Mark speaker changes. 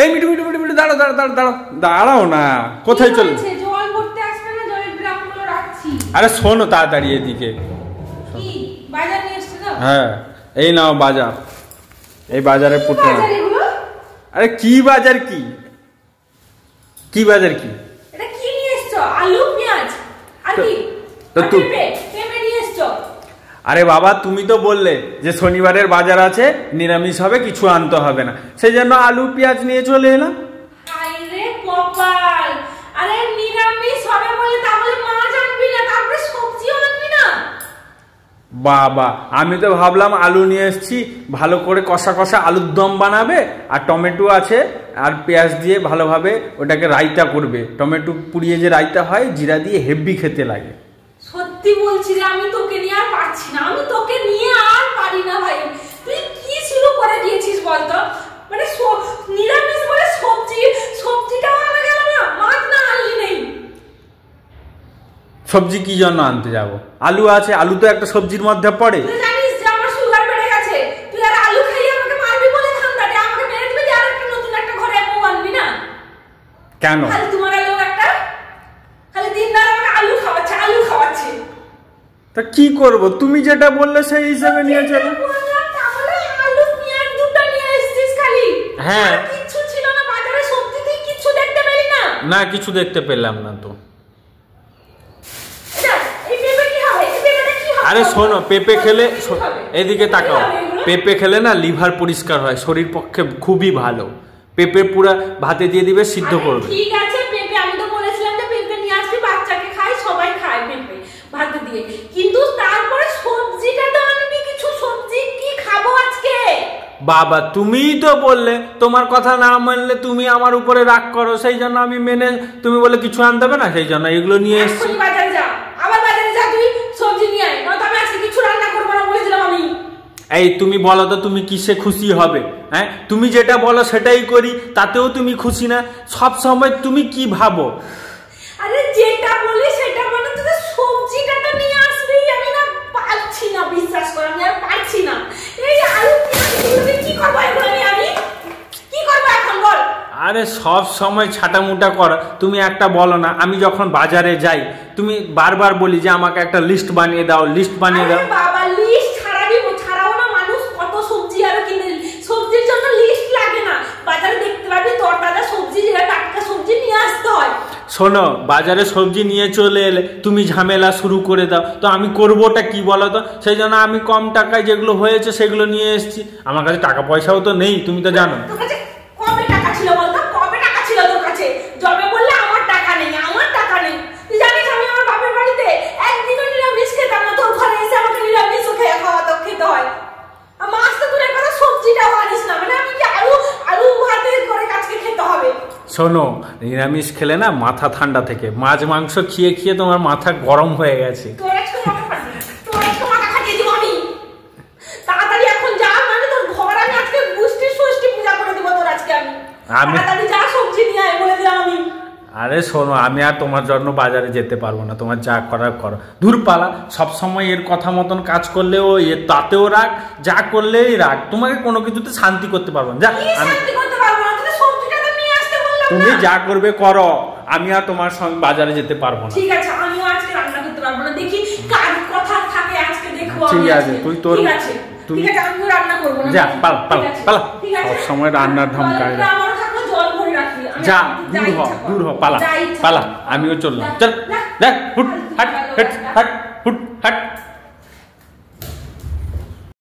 Speaker 1: এই me too me too me too me too দাঁড়াও দাঁড়াও দাঁড়াও দাঁড়াও দাঁড়াও না, কোথায় চলে?
Speaker 2: জল ভরতে আসবে না, জলের ড্রামগুলো রাখছি।
Speaker 1: আরে শোনো তাড়াতাড়ি এদিকে।
Speaker 2: কি বাজার নিয়ে এসেছো না?
Speaker 1: হ্যাঁ এই নাও বাজার, এই বাজারে পুটে। আরে কি বাজার, কি কি বাজার, কি
Speaker 2: এটা কি নিয়ে এসেছো? আলু পেঁয়াজ আর কি?
Speaker 1: তো তুই
Speaker 2: পেঁপে নিয়ে এসেছো?
Speaker 1: আরে বাবা তুমি তো বললে যে শনিবারের বাজার আছে, নিরামিষ হবে, কিছু আনতে হবে না, সেই জন্য আলু পেঁয়াজ নিয়ে চলে এলাম।
Speaker 2: আরে কপাল, আরে নিরামিষ হবে বলে তাহলে মাছ আনবি না, তারপরে সবজিও আনবি না?
Speaker 1: বাবা আমি তো ভাবলাম আলু নিয়ে এসেছি, ভালো করে কষা কষা আলুর দম বানাবে, আর টমেটো আছে আর পেঁয়াজ দিয়ে ভালোভাবে ওটাকে রায়তা করবে। টমেটো পুড়িয়ে যে রায়তা হয় জিরা দিয়ে, হেভি খেতে লাগে।
Speaker 2: সত্যি বলছি রে, আমি তোকে নিয়ে আর পারছি না, আমি তোকে নিয়ে আর পারি না ভাই। তুই কি শুরু করে দিয়েছিস বলতো? মানে নিরামিষ বলে সবজিটাও আনা গেল না, মাছ না আনলি নেই।
Speaker 1: সবজি কি জন্য আনতে যাব? আলু আছে, আলু তো একটা সবজির মধ্যে পড়ে।
Speaker 2: তুই জানিস যে আমার সুগার বেড়ে গেছে, তুই আর আলু খাইয়ে আমাকে মারবি বলে ধান্দাটা, আমাকে মেরে দিবি যে আর একটা নতুন একটা ঘরে বউ আনবি না?
Speaker 1: কেন?
Speaker 2: খালি তোমার লোক একটা, খালি দিন রাত আমাকে আলু খাওয়াচ্ছে।
Speaker 1: তা কি করব, তুমি যেটা বললে সেই হিসাবে নিয়ে চলো।
Speaker 2: তাহলে আলু পেঁয়াজ দুটো নিয়ে এসেছিস খালি?
Speaker 1: হ্যাঁ,
Speaker 2: কিছু ছিল না বাজারে, সবজি তুই কিছু দেখতে পেলি না?
Speaker 1: না কিছু দেখতে পেলাম না তো। আরে শোনো, পেঁপে খেলে, এদিকে তাকাও, পেঁপে খেলে না লিভার পরিষ্কার হয়, শরীর পক্ষে খুবই ভালো। পেঁপে পুরা ভাতে দিয়ে দিবে, সিদ্ধ করবে।
Speaker 2: ঠিক আছে পেঁপে, আমি তো বলেছিলাম যে পেঁপে নিয়ে আসবি, বাচ্চাকে খায়, সবাই খায় পেঁপে ভাতে দিয়ে, কিন্তু তারপরে সবজিটা তো আনবি কিছু। সবজি কি খাবো আজকে?
Speaker 1: বাবা তুমিই তো বললে, তোমার কথা না মানলে তুমি আমার উপরে রাগ করো, সেই জন্য আমি মেনে, তুমি বলে কিছু আনতে হবে না, সেই জন্য এগুলো নিয়ে এসেছি।
Speaker 2: বাজারে যা, আবার বাজারে যা, তুই সবজি নিয়ে আয়, নয়তো আমি আজকে কিছু রান্না করবো না বলেছিলাম আমি।
Speaker 1: এই তুমি বলো তো, তুমি কিসে খুশি হবে? হ্যাঁ, তুমি যেটা বলো সেটাই করি, তাতেও তুমি খুশি না। সব সময় তুমি কি ভাবো?
Speaker 2: আরে যেটা বলি সেটা মানে তুই সবজিটা তো নিয়ে আসবি। আমি না পারছি না, বিশ্বাস কর আমি আর পারছি না। এই আলু পেঁয়াজ কি করবো এখন? আমি কি করবো এখন বল?
Speaker 1: আরে সব সময় ছাটামুটা করো, তুমি একটা বলো না। আমি যখন বাজারে যাই তুমি বারবার বলি যে আমাকে একটা লিস্ট বানিয়ে দাও, লিস্ট বানিয়ে দাও।
Speaker 2: বাবা লিস্ট ছাড়াও না, মানুষ কত সবজি আর কিনে, সবজির জন্য লিস্ট লাগে না। বাজারে দেখতে পাবি তরতাজা সবজি, যেটা টাটকা সবজি নিয়ে আসতে হয়।
Speaker 1: শোনো, বাজারে সবজি নিয়ে চলে এলে তুমি ঝামেলা শুরু করে দাও, তো আমি করবোটা কি বলো তো? সেই জন্য আমি কম টাকায় যেগুলো হয়েছে সেগুলো নিয়ে এসেছি। আমার কাছে টাকা পয়সাও তো নেই, তুমি তো জানো।
Speaker 2: তোর কাছে কবে টাকা ছিল বলতো? কবে টাকা ছিল তোর কাছে? জবে বললে আমার টাকা নেই, আমার টাকা নেই। তুই জানিস আমি আমার বাপের বাড়িতে একদিনও নিরামিষ খেতাম না, তোর ঘরে এসে আমাকে নিরামিষ খেতে হয়। মাছ তো দূরের কথা, সবজিটাও আনিস না, মানে আমি কি আলু ভাতে করে আজকে খেতে হবে?
Speaker 1: শোনো, নিরামিষ খেলে না মাথা ঠান্ডা থেকে, মাছ মাংস খেয়ে খেয়ে তোমার মাথা গরম হয়ে গেছে।
Speaker 2: তোর আজকে মাথা খাটিয়ে দিব আমি। তাড়াতাড়ি এখন যা, মানে তোর ঘর আমি আজকে ষষ্ঠী পূজা করে দিব তোর আজকে আমি। তাড়াতাড়ি যা, সবজি নিয়ে আয় বলে দিলাম আমি।
Speaker 1: আরে শোনো, আমি আর তোমার জন্য বাজারে যেতে পারবো না, তোমার যা করার করো। দূর পালা, সবসময় এর কথা মতন কাজ করলেও এর তাতেও রাগ, যা করলেই রাগ। তোমাকে কোনো কিছুতে শান্তি করতে পারবো না। যা, তুমি যা করবে করো, আমি আর তোমার সঙ্গে বাজারে যেতে পারবো না।
Speaker 2: ঠিক আছে, আমিও আজকে রান্না করতে পারবো না, দেখি কার কথা থাকে আজকে দেখবো।
Speaker 1: ঠিক আছে, তুই তোর,
Speaker 2: তুমি ঠিক আছে, আমিও রান্না করবো না।
Speaker 1: যা, পালা পালা পালা, সব সময় রান্নার ধমকায়। যা, দূর হ, পালা পালা, আমিও চললাম। চল দেখ, হুট হাট হাট হাট হুট হাট।